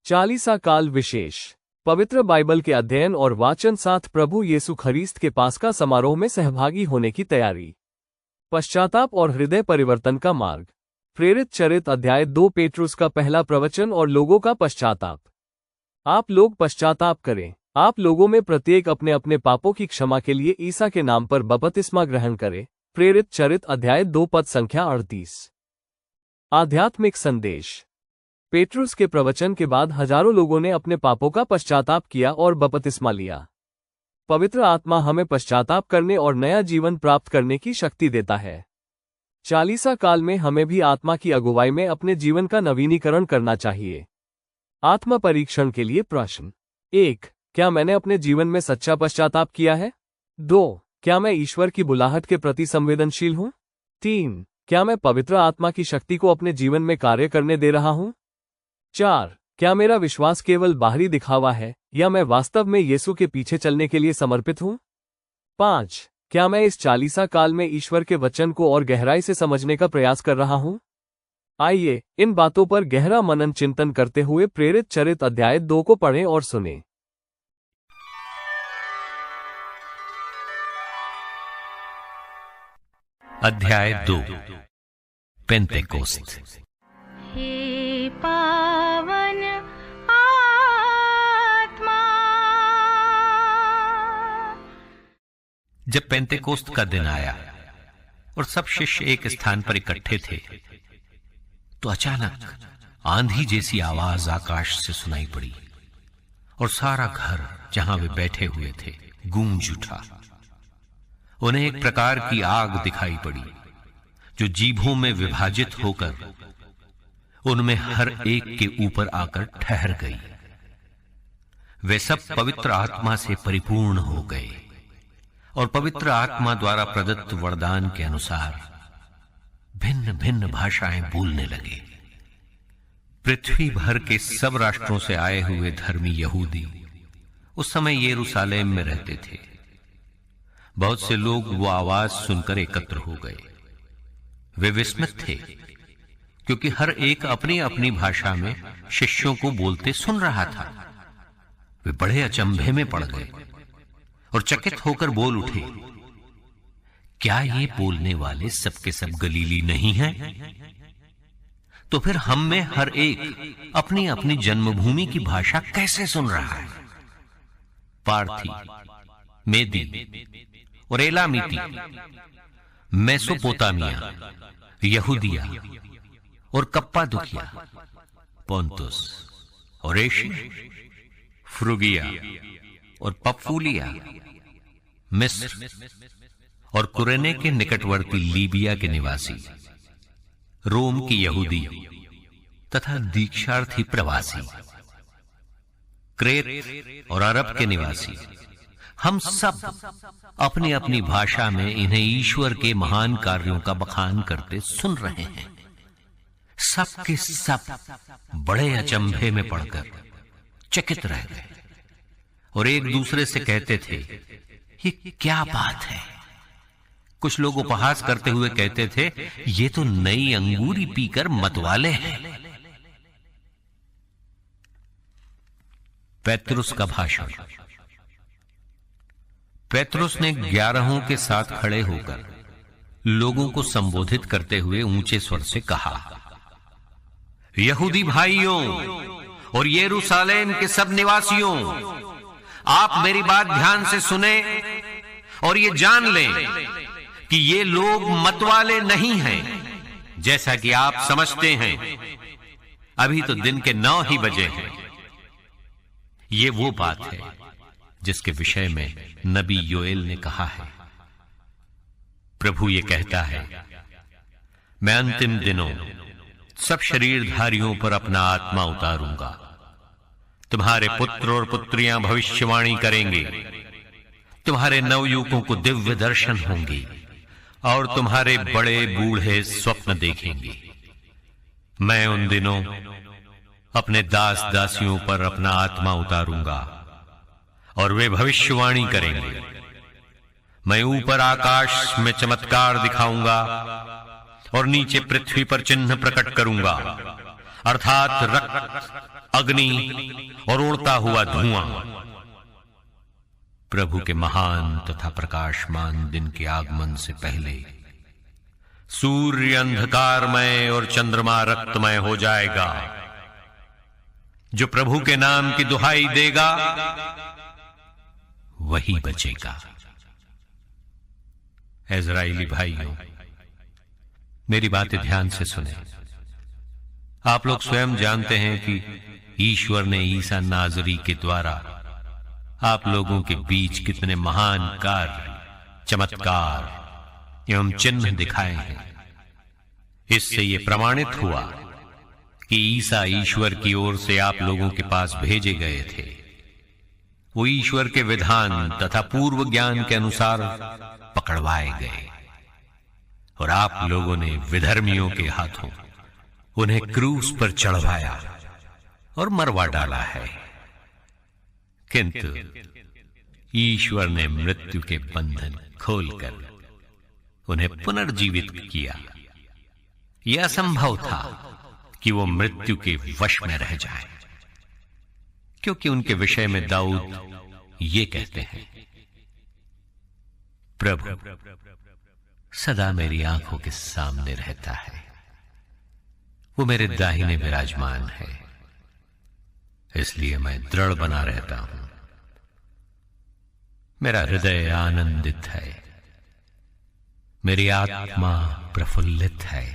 चालीसा काल विशेष। पवित्र बाइबल के अध्ययन और वाचन साथ प्रभु यीशु ख्रीस्त के पास्का समारोह में सहभागी होने की तैयारी। पश्चाताप और हृदय परिवर्तन का मार्ग। प्रेरित चरित्र अध्याय 2 पेट्रुस का पहला प्रवचन और लोगों का पश्चाताप। आप लोग पश्चाताप करें। आप लोगों में प्रत्येक अपने अपने पापों की क्षमा के लिए ईसा के नाम पर बपतिस्मा ग्रहण करे। प्रेरित चरित्र अध्याय 2 पद संख्या 38। आध्यात्मिक संदेश। पेट्रुस के प्रवचन के बाद हजारों लोगों ने अपने पापों का पश्चाताप किया और बपतिस्मा लिया। पवित्र आत्मा हमें पश्चाताप करने और नया जीवन प्राप्त करने की शक्ति देता है। चालीसा काल में हमें भी आत्मा की अगुवाई में अपने जीवन का नवीनीकरण करना चाहिए। आत्मा परीक्षण के लिए प्रश्न। 1. क्या मैंने अपने जीवन में सच्चा पश्चाताप किया है? 2. क्या मैं ईश्वर की बुलाहट के प्रति संवेदनशील हूं? 3. क्या मैं पवित्र आत्मा की शक्ति को अपने जीवन में कार्य करने दे रहा हूं? 4. क्या मेरा विश्वास केवल बाहरी दिखावा है या मैं वास्तव में यीशु के पीछे चलने के लिए समर्पित हूं? 5. क्या मैं इस चालीसा काल में ईश्वर के वचन को और गहराई से समझने का प्रयास कर रहा हूं? आइए इन बातों पर गहरा मनन चिंतन करते हुए प्रेरित चरित्र अध्याय 2 को पढ़ें और सुनें। अध्याय 2 पेंतेकोस्त। हे पावन आत्मा। जब पेंतेकोस्त का दिन आया और सब शिष्य एक स्थान पर इकट्ठे थे, तो अचानक आंधी जैसी आवाज आकाश से सुनाई पड़ी और सारा घर जहां वे बैठे हुए थे गूंज उठा। उन्हें एक प्रकार की आग दिखाई पड़ी जो जीभों में विभाजित होकर उनमें हर एक के ऊपर आकर ठहर गई। वे सब पवित्र आत्मा से परिपूर्ण हो गए और पवित्र आत्मा द्वारा प्रदत्त वरदान के अनुसार भिन्न भिन्न भाषाएं बोलने लगे। पृथ्वी भर के सब राष्ट्रों से आए हुए धर्मी यहूदी उस समय यरूशलेम में रहते थे। बहुत से लोग वो आवाज सुनकर एकत्र हो गए। वे विस्मित थे क्योंकि हर एक अपनी अपनी भाषा में शिष्यों को बोलते सुन रहा था। वे बड़े अचंभे में पड़ गए और चकित होकर बोल उठे, क्या ये बोलने वाले सबके सब गलीली नहीं हैं? तो फिर हम में हर एक अपनी अपनी जन्मभूमि की भाषा कैसे सुन रहा है? पार्थी, मेदी और एलामीती, मेसोपोटामिया, यहूदिया और कप्पादुकिया, पोंतुस और एशिया, फ्रुगिया और पफूलिया, मिस्र और कुरेने के निकटवर्ती लीबिया के निवासी, रोम की यहूदी तथा दीक्षार्थी प्रवासी, क्रेत और अरब के निवासी, हम सब अपनी अपनी भाषा में इन्हें ईश्वर के महान कार्यों का बखान करते सुन रहे हैं। सब के सब बड़े अचंभे में पड़कर चकित रह गए और एक दूसरे से कहते थे, ये क्या बात है? कुछ लोग उपहास करते हुए कहते थे, ये तो नई अंगूरी पीकर मतवाले हैं। पेत्रुस का भाषण। पेत्रुस ने 11 के साथ खड़े होकर लोगों को संबोधित करते हुए ऊंचे स्वर से कहा, यहूदी भाइयों और यरूशलेम के सब निवासियों, आप मेरी बात ध्यान से सुने और ये जान लें कि ये लोग मतवाले नहीं हैं जैसा कि आप समझते हैं। अभी तो दिन के 9 ही बजे हैं। ये वो बात है जिसके विषय में नबी योएल ने कहा है, प्रभु ये कहता है, मैं अंतिम दिनों सब शरीरधारियों पर अपना आत्मा उतारूंगा। तुम्हारे पुत्र और पुत्रियां भविष्यवाणी करेंगे, तुम्हारे नवयुवकों को दिव्य दर्शन होंगे और तुम्हारे बड़े बूढ़े स्वप्न देखेंगे। मैं उन दिनों अपने दास दासियों पर अपना आत्मा उतारूंगा और वे भविष्यवाणी करेंगे। मैं ऊपर आकाश में चमत्कार दिखाऊंगा और नीचे पृथ्वी पर चिन्ह प्रकट करूंगा, अर्थात रक्त अग्नि और उड़ता हुआ धुआं प्रभु के महान तथा प्रकाशमान दिन के आगमन से पहले सूर्य अंधकारमय और चंद्रमा रक्तमय हो जाएगा। जो प्रभु के नाम की दुहाई देगा वही बचेगा। इज़राइली भाइयों, मेरी बातें ध्यान से सुने। आप लोग स्वयं जानते हैं कि ईश्वर ने ईसा नाजरी के द्वारा आप लोगों के बीच कितने महान कार्य, चमत्कार एवं चिन्ह दिखाए हैं। इससे यह प्रमाणित हुआ कि ईसा ईश्वर की ओर से आप लोगों के पास भेजे गए थे। वो ईश्वर के विधान तथा पूर्व ज्ञान के अनुसार पकड़वाए गए और आप लोगों ने विधर्मियों के हाथों उन्हें क्रूस पर चढ़वाया और मरवा डाला है। किंतु ईश्वर ने मृत्यु के बंधन खोलकर उन्हें पुनर्जीवित किया। यह असंभव था कि वो मृत्यु के वश में रह जाएं, क्योंकि उनके विषय में दाऊद ये कहते हैं, प्रभु सदा मेरी आंखों के सामने रहता है, वो मेरे दाहिने विराजमान है, इसलिए मैं दृढ़ बना रहता हूं। मेरा हृदय आनंदित है, मेरी आत्मा प्रफुल्लित है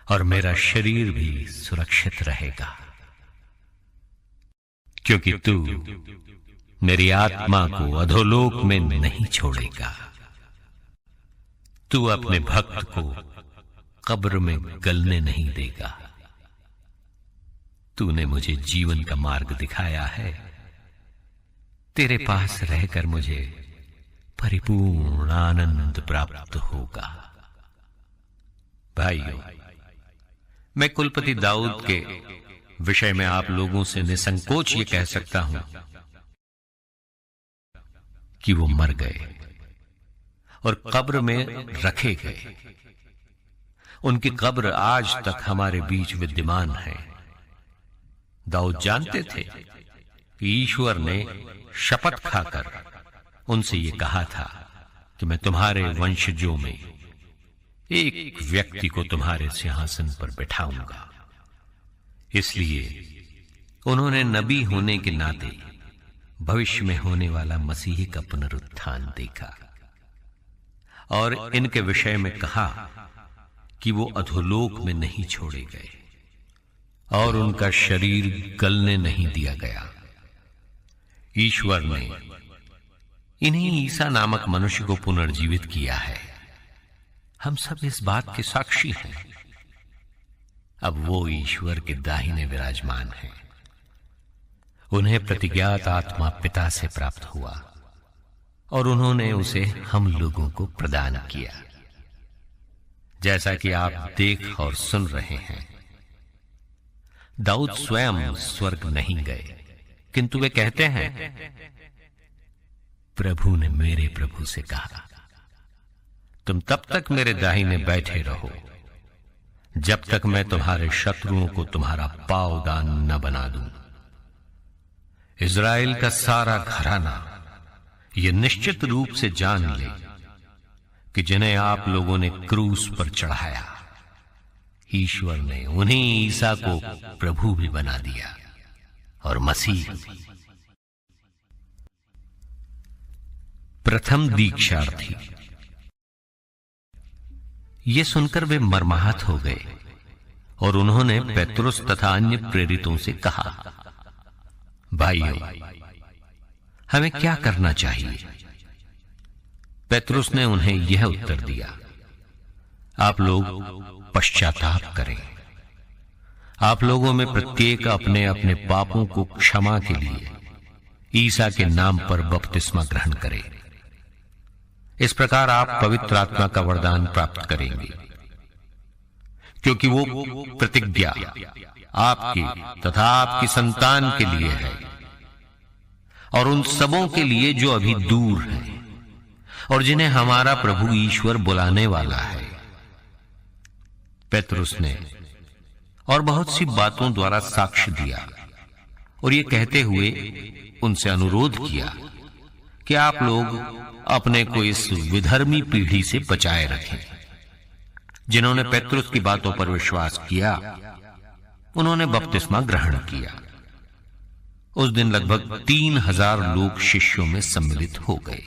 और मेरा शरीर भी सुरक्षित रहेगा, क्योंकि तू मेरी आत्मा को अधोलोक में नहीं छोड़ेगा। तू अपने भक्त को कब्र में गलने नहीं देगा। तूने मुझे जीवन का मार्ग दिखाया है। तेरे पास रहकर मुझे परिपूर्ण आनंद प्राप्त होगा। भाइयों, मैं कुलपति दाऊद के विषय में आप लोगों से निसंकोच ये कह सकता हूं कि वो मर गए और कब्र में रखे गए। उनकी कब्र आज तक हमारे बीच विद्यमान है। दाऊद जानते थे कि ईश्वर ने शपथ खाकर उनसे ये कहा था कि मैं तुम्हारे वंशजों में एक व्यक्ति को तुम्हारे सिंहासन पर बैठाऊंगा। इसलिए उन्होंने नबी होने के नाते भविष्य में होने वाला मसीह का पुनरुत्थान देखा और इनके विषय में कहा कि वो अधोलोक में नहीं छोड़े गए और उनका शरीर गलने नहीं दिया गया। ईश्वर ने इन्हीं ईसा नामक मनुष्य को पुनर्जीवित किया है। हम सब इस बात के साक्षी हैं। अब वो ईश्वर के दाहिने विराजमान हैं। उन्हें प्रतिज्ञात आत्मा पिता से प्राप्त हुआ और उन्होंने उसे हम लोगों को प्रदान किया। जैसा कि आप देख और सुन रहे हैं, दाऊद स्वयं स्वर्ग नहीं गए, किंतु वे कहते हैं, प्रभु ने मेरे प्रभु से कहा, तुम तब तक मेरे दाहिने बैठे रहो जब तक मैं तुम्हारे शत्रुओं को तुम्हारा पांवदान न बना दूं। इज़राइल का सारा घराना यह निश्चित रूप से जान ले कि जिन्हें आप लोगों ने क्रूस पर चढ़ाया, ईश्वर ने उन्हीं ईसा को प्रभु भी बना दिया और मसीह। प्रथम दीक्षार्थी। ये सुनकर वे मर्माहत हो गए और उन्होंने पेत्रुस तथा अन्य प्रेरितों से कहा, भाइयों, हमें क्या करना चाहिए? पेत्रुस ने उन्हें यह उत्तर दिया, आप लोग पश्चाताप करें। आप लोगों में प्रत्येक अपने अपने पापों को क्षमा के लिए ईसा के नाम पर बपतिस्मा ग्रहण करे। इस प्रकार आप पवित्र आत्मा का वरदान प्राप्त करेंगे, क्योंकि वो प्रतिज्ञा आपकी तथा आपकी संतान के लिए है और उन सबों के लिए जो अभी दूर हैं और जिन्हें हमारा प्रभु ईश्वर बुलाने वाला है। पेत्रुस ने और बहुत सी बातों द्वारा साक्ष्य दिया और ये कहते हुए उनसे अनुरोध किया कि आप लोग अपने को इस विधर्मी पीढ़ी से बचाए रखें। जिन्होंने पेत्रुस की बातों पर विश्वास किया उन्होंने बपतिस्मा ग्रहण किया। उस दिन लगभग 3000 लोग शिष्यों में सम्मिलित हो गए।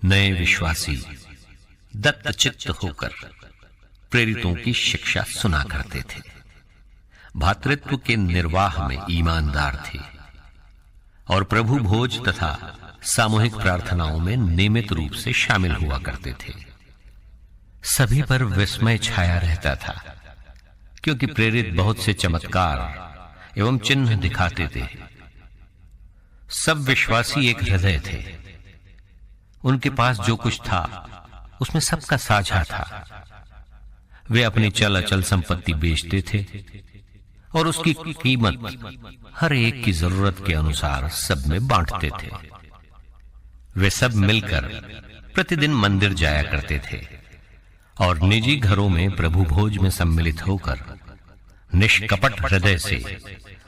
नए विश्वासी दत्तचित्त होकर प्रेरितों की शिक्षा सुना करते थे, भातृत्व के निर्वाह में ईमानदार थे और प्रभु भोज तथा सामूहिक प्रार्थनाओं में नियमित रूप से शामिल हुआ करते थे। सभी पर विस्मय छाया रहता था, क्योंकि प्रेरित बहुत से चमत्कार एवं चिन्ह दिखाते थे। सब विश्वासी एक हृदय थे। उनके पास जो कुछ था उसमें सबका साझा था। वे अपनी चल अचल संपत्ति बेचते थे और उसकी कीमत हर एक की जरूरत के अनुसार सब में बांटते थे। वे सब मिलकर प्रतिदिन मंदिर जाया करते थे और निजी घरों में प्रभु भोज में सम्मिलित होकर निष्कपट हृदय से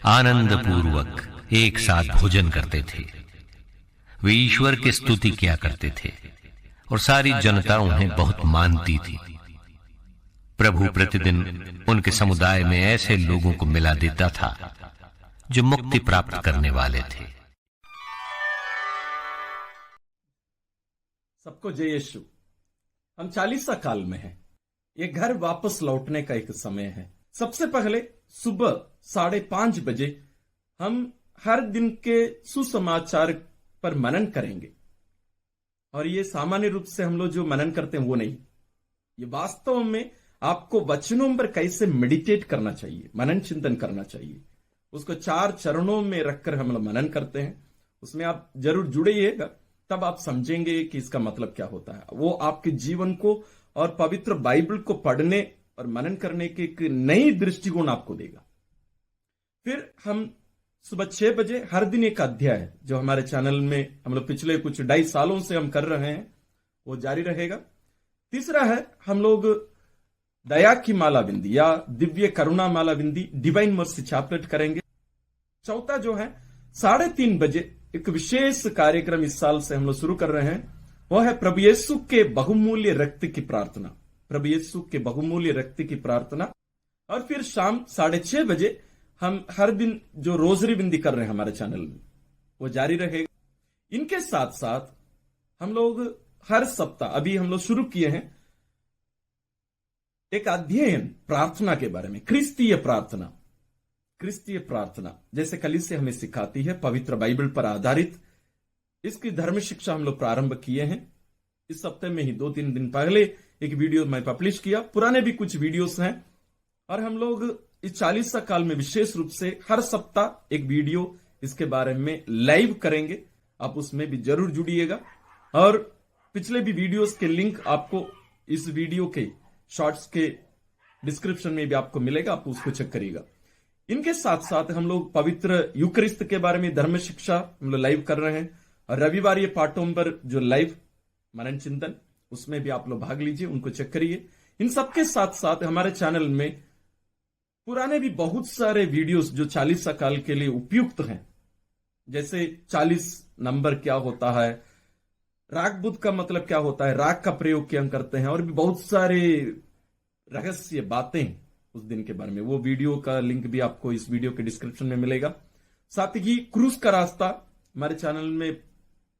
आनंद पूर्वक एक साथ भोजन करते थे। वे ईश्वर की स्तुति किया करते थे और सारी जनता उन्हें बहुत मानती थी। प्रभु प्रतिदिन उनके समुदाय में ऐसे लोगों को मिला देता था जो मुक्ति प्राप्त करने वाले थे। सबको जय यीशु। हम 40 काल में हैं। ये घर वापस लौटने का एक समय है। सबसे पहले सुबह 5:30 बजे हम हर दिन के सुसमाचार पर मनन करेंगे। और ये सामान्य रूप से हम लोग जो मनन करते हैं वो नहीं, ये वास्तव में आपको वचनों पर कैसे मेडिटेट करना चाहिए, मनन चिंतन करना चाहिए, उसको 4 चरणों में रखकर हम लोग मनन करते हैं। उसमें आप जरूर जुड़िएगा, तब आप समझेंगे कि इसका मतलब क्या होता है। वो आपके जीवन को और पवित्र बाइबल को पढ़ने और मनन करने की एक नई दृष्टिकोण आपको देगा। फिर हम सुबह 6 बजे हर दिन एक अध्याय जो हमारे चैनल में हम लोग पिछले कुछ 2.5 सालों से हम कर रहे हैं वो जारी रहेगा। तीसरा है हम लोग दया की माला बिंदी या दिव्य करुणा माला बिंदी डिवाइन मर्सी चैपलेट करेंगे। चौथा जो है 3:30 बजे एक विशेष कार्यक्रम इस साल से हम लोग शुरू कर रहे हैं, वो है प्रभु यीशु के बहुमूल्य रक्त की प्रार्थना। प्रभु यीशु के बहुमूल्य रक्त की प्रार्थना। और फिर शाम 6:30 बजे हम हर दिन जो रोजरी बिंदी कर रहे हैं हमारे चैनल में वो जारी रहेगा। इनके साथ साथ हम लोग हर सप्ताह अभी हम लोग शुरू किए हैं एक अध्ययन प्रार्थना के बारे में, क्रिस्तीय प्रार्थना। क्रिस्तीय प्रार्थना जैसे कलीसिया हमें सिखाती है, पवित्र बाइबल पर आधारित इसकी धर्म शिक्षा हम लोग प्रारंभ किए हैं। इस हफ्ते में ही 2-3 दिन पहले एक वीडियो मैं पब्लिश किया, पुराने भी कुछ वीडियोस हैं। और हम लोग इस 40 काल में विशेष रूप से हर सप्ताह एक वीडियो इसके बारे में लाइव करेंगे। आप उसमें भी जरूर जुड़िएगा। और पिछले भी वीडियोस के लिंक आपको इस वीडियो के शॉर्ट्स के डिस्क्रिप्शन में भी आपको मिलेगा, आप उसको चेक करिएगा। इनके साथ साथ हम लोग पवित्र यूक्रिस्त के बारे में धर्म शिक्षा हम लोग लाइव कर रहे हैं। और रविवार ये पाठों पर जो लाइव मनन चिंतन उसमें भी आप लोग भाग लीजिए, उनको चेक करिए। इन सबके साथ साथ हमारे चैनल में पुराने भी बहुत सारे वीडियोस जो 40 काल के लिए उपयुक्त हैं, जैसे 40 नंबर क्या होता है, राग बुद्ध का मतलब क्या होता है, राग का प्रयोग क्या करते हैं, और भी बहुत सारे रहस्य बातें उस दिन के बारे में। वो वीडियो का लिंक भी आपको इस वीडियो के डिस्क्रिप्शन में मिलेगा। साथ ही क्रूज का रास्ता हमारे चैनल में,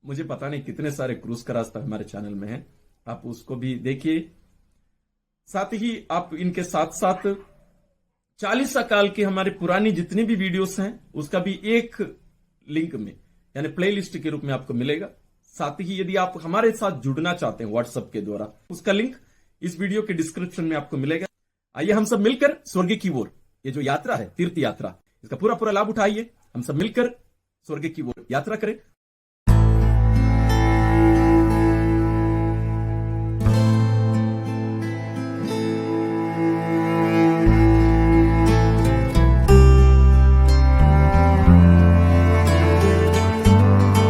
मुझे पता नहीं कितने सारे क्रूज का रास्ता हमारे चैनल में है, आप उसको भी देखिए। साथ ही आप इनके साथ साथ 40 काल की हमारी पुरानी जितनी भी वीडियोस हैं उसका भी एक लिंक में यानी प्लेलिस्ट के रूप में आपको मिलेगा। साथ ही यदि आप हमारे साथ जुड़ना चाहते हैं व्हाट्सएप के द्वारा, उसका लिंक इस वीडियो के डिस्क्रिप्शन में आपको मिलेगा। आइए हम सब मिलकर स्वर्ग की ओर, ये जो यात्रा है तीर्थ यात्रा, इसका पूरा लाभ उठाइए। हम सब मिलकर स्वर्ग की ओर यात्रा करें।